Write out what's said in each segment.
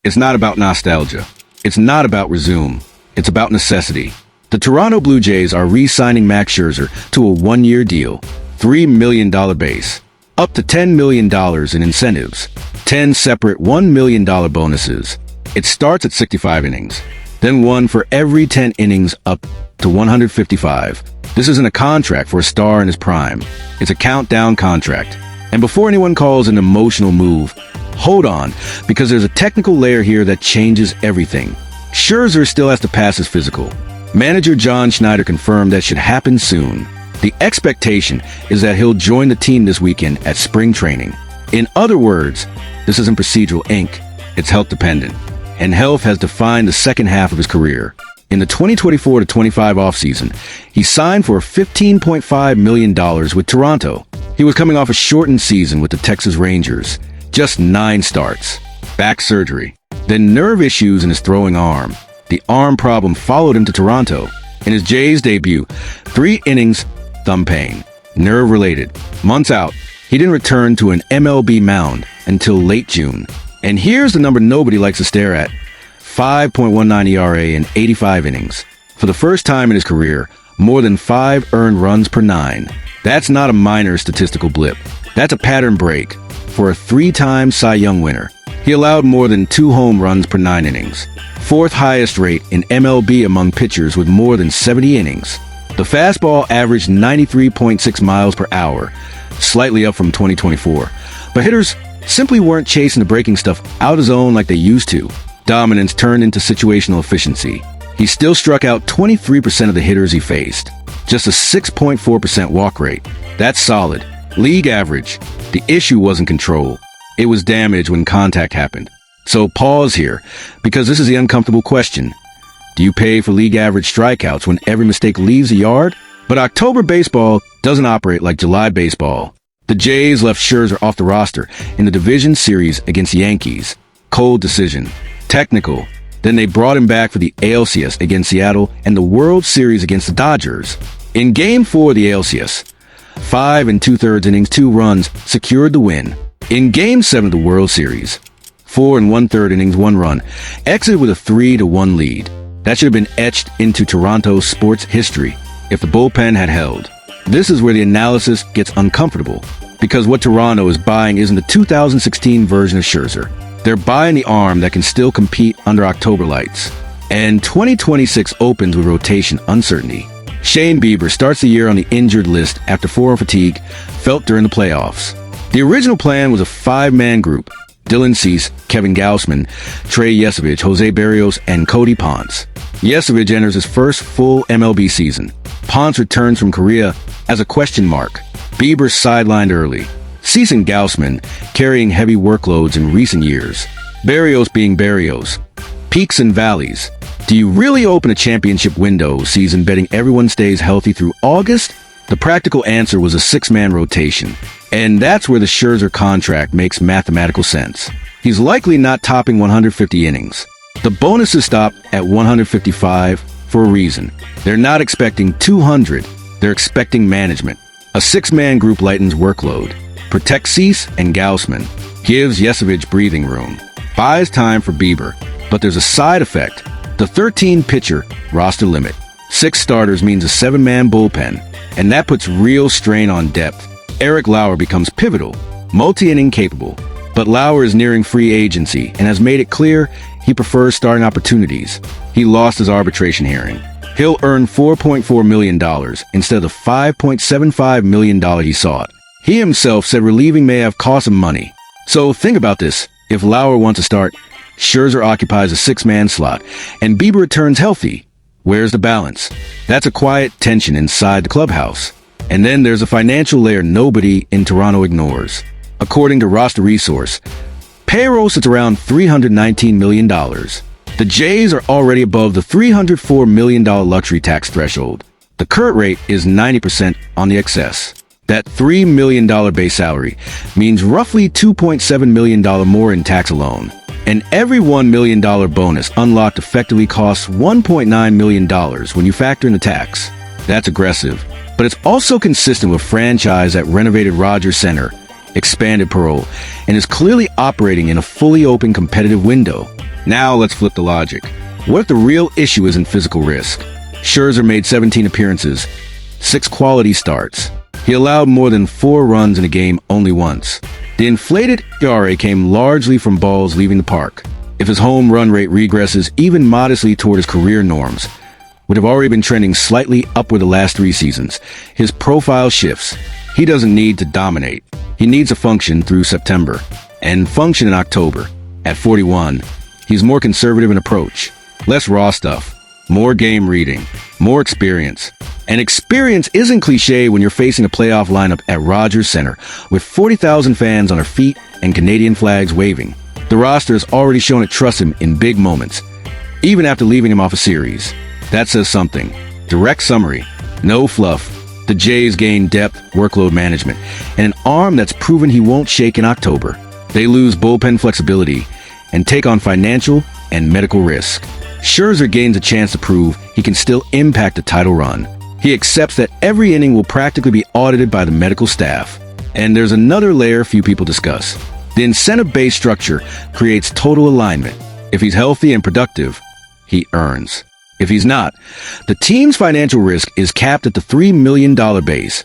It's not about nostalgia. It's not about resume. It's about necessity. The Toronto Blue Jays are re-signing Max Scherzer to a one-year deal, $3 million base, up to $10 million in incentives, 10 separate $1 million bonuses. It starts at 65 innings, then one for every 10 innings up to 155. This isn't a contract for a star in his prime. It's a countdown contract. And before anyone calls an emotional move, hold on, because there's a technical layer here that changes everything. Scherzer still has to pass his physical. Manager John Schneider confirmed that should happen soon. The expectation is that he'll join the team this weekend at spring training. In other words, this isn't procedural ink, it's health dependent. And health has defined the second half of his career. In the 2024-25 offseason, he signed for $15.5 million with Toronto. He was coming off a shortened season with the Texas Rangers, just 9 starts, back surgery, then nerve issues in his throwing arm. The arm problem followed him to Toronto. In his Jays debut, 3 innings, thumb pain, nerve-related. Months out, he didn't return to an MLB mound until late June. And here's the number nobody likes to stare at. 5.19 ERA in 85 innings. For the first time in his career, more than 5 earned runs per 9. That's not a minor statistical blip. That's a pattern break for a 3-time Cy Young winner. He allowed more than 2 home runs per 9 innings. 4th highest rate in MLB among pitchers with more than 70 innings. The fastball averaged 93.6 miles per hour, slightly up from 2024. But hitters simply weren't chasing the breaking stuff out of zone like they used to. Dominance turned into situational efficiency. He still struck out 23% of the hitters he faced. Just a 6.4% walk rate. That's solid. League average. The issue wasn't control. It was damage when contact happened. So pause here, because this is the uncomfortable question. Do you pay for league average strikeouts when every mistake leaves a yard? But October baseball doesn't operate like July baseball. The Jays left Scherzer off the roster in the division series against the Yankees. Cold decision. Technical. Then they brought him back for the ALCS against Seattle and the World Series against the Dodgers. In Game 4 of the ALCS, 5 2/3 innings, 2 runs secured the win. In Game 7 of the World Series, 4 1/3 innings, 1 run, exited with a 3-1 lead. That should have been etched into Toronto sports history if the bullpen had held. This is where the analysis gets uncomfortable, because what Toronto is buying isn't the 2016 version of Scherzer. They're buying the arm that can still compete under October lights. And 2026 opens with rotation uncertainty. Shane Bieber starts the year on the injured list after forearm fatigue felt during the playoffs. The original plan was a 5-man group: Dylan Cease, Kevin Gausman, Trey Yesavage, Jose Berrios, and Cody Ponce. Yesavage enters his first full MLB season. Ponce returns from Korea as a question mark. Bieber sidelined early. Cease and Gausman carrying heavy workloads in recent years. Berrios being Berrios. Peaks and valleys. Do you really open a championship window season betting everyone stays healthy through August? The practical answer was a 6-man rotation. And that's where the Scherzer contract makes mathematical sense. He's likely not topping 150 innings. The bonuses stop at 155 for a reason. They're not expecting 200. They're expecting management. A 6-man group lightens workload. Protects Cease and Gausman. Gives Yesavage breathing room. Buys time for Bieber. But there's a side effect. The 13-pitcher roster limit. 6 starters means a 7-man bullpen. And that puts real strain on depth. Eric Lauer becomes pivotal, multi-inning capable. But Lauer is nearing free agency and has made it clear he prefers starting opportunities. He lost his arbitration hearing. He'll earn $4.4 million instead of the $5.75 million he sought. He himself said relieving may have cost him money. So think about this. If Lauer wants to start, Scherzer occupies a 6-man slot, and Bieber returns healthy. Where's the balance? That's a quiet tension inside the clubhouse. And then there's a financial layer nobody in Toronto ignores. According to Roster Resource, payroll sits around $319 million. The Jays are already above the $304 million luxury tax threshold. The current rate is 90% on the excess. That $3 million base salary means roughly $2.7 million more in tax alone. And every $1 million bonus unlocked effectively costs $1.9 million when you factor in the tax. That's aggressive, but it's also consistent with a franchise that renovated Rogers Center, expanded parole, and is clearly operating in a fully open competitive window. Now let's flip the logic. What if the real issue isn't physical risk? Scherzer made 17 appearances, 6 quality starts. He allowed more than 4 runs in a game only once. The inflated ERA came largely from balls leaving the park. If his home run rate regresses even modestly toward his career norms, would have already been trending slightly upward the last 3 seasons, his profile shifts. He doesn't need to dominate. He needs to function through September and function in October. At 41, he's more conservative in approach. Less raw stuff, more game reading, more experience. And experience isn't cliche when you're facing a playoff lineup at Rogers Center with 40,000 fans on their feet and Canadian flags waving. The roster has already shown it trusts him in big moments, even after leaving him off a series. That says something. Direct summary, no fluff. The Jays gain depth, workload management, and an arm that's proven he won't shake in October. They lose bullpen flexibility and take on financial and medical risk. Scherzer gains a chance to prove he can still impact a title run. He accepts that every inning will practically be audited by the medical staff. And there's another layer few people discuss. The incentive-based structure creates total alignment. If he's healthy and productive, he earns. If he's not, the team's financial risk is capped at the $3 million base,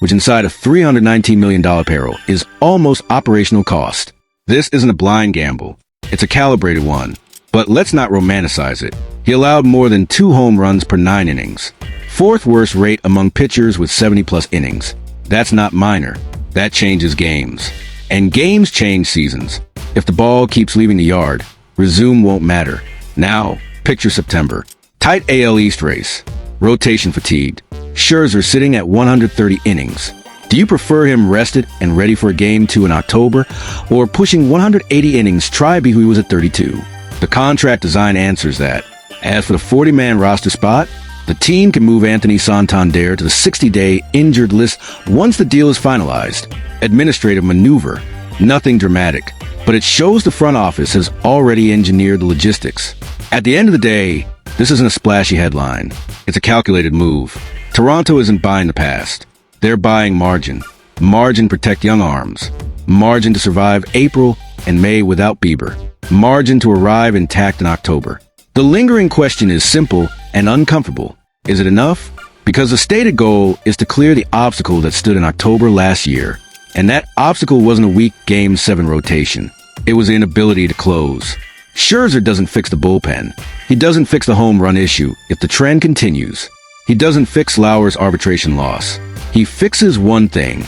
which inside a $319 million payroll is almost operational cost. This isn't a blind gamble. It's a calibrated one. But let's not romanticize it. He allowed more than 2 home runs per 9 innings. 4th worst rate among pitchers with 70-plus innings. That's not minor. That changes games. And games change seasons. If the ball keeps leaving the yard, resume won't matter. Now, picture September. Tight AL East race. Rotation fatigued. Scherzer sitting at 130 innings. Do you prefer him rested and ready for a Game 2 in October, or pushing 180 innings try be who he was at 32? The contract design answers that. As for the 40-man roster spot, the team can move Anthony Santander to the 60-day injured list once the deal is finalized. Administrative maneuver. Nothing dramatic, but it shows the front office has already engineered the logistics. At the end of the day, this isn't a splashy headline. It's a calculated move. Toronto isn't buying the past. They're buying margin. Margin to protect young arms. Margin to survive April and May without Bieber. Margin to arrive intact in October. The lingering question is simple and uncomfortable. Is it enough? Because the stated goal is to clear the obstacle that stood in October last year. And that obstacle wasn't a weak Game 7 rotation. It was the inability to close. Scherzer doesn't fix the bullpen. He doesn't fix the home run issue if the trend continues. He doesn't fix Lauer's arbitration loss. He fixes one thing: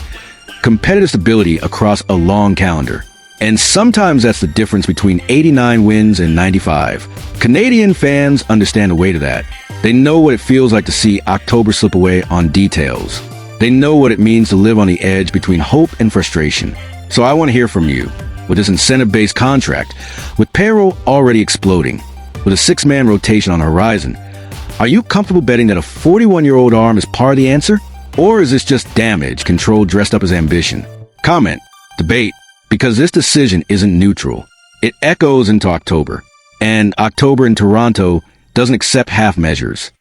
competitive stability across a long calendar. And sometimes that's the difference between 89 wins and 95. Canadian fans understand the weight of that. They know what it feels like to see October slip away on details. They know what it means to live on the edge between hope and frustration. So I want to hear from you. With this incentive-based contract, with payroll already exploding, with a 6-man rotation on the horizon, are you comfortable betting that a 41-year-old arm is part of the answer? Or is this just damage control dressed up as ambition? Comment, debate, because this decision isn't neutral. It echoes into October. And October in Toronto doesn't accept half measures.